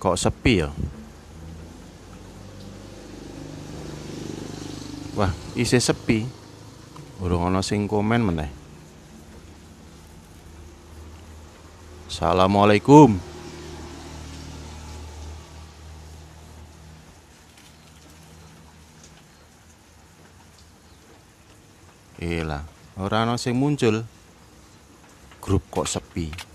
Kok sepi ya? Wah, isih sepi. Urung ana sing komen meneh. Assalamualaikum. Lah, ora ana sing muncul. Grup kok sepi.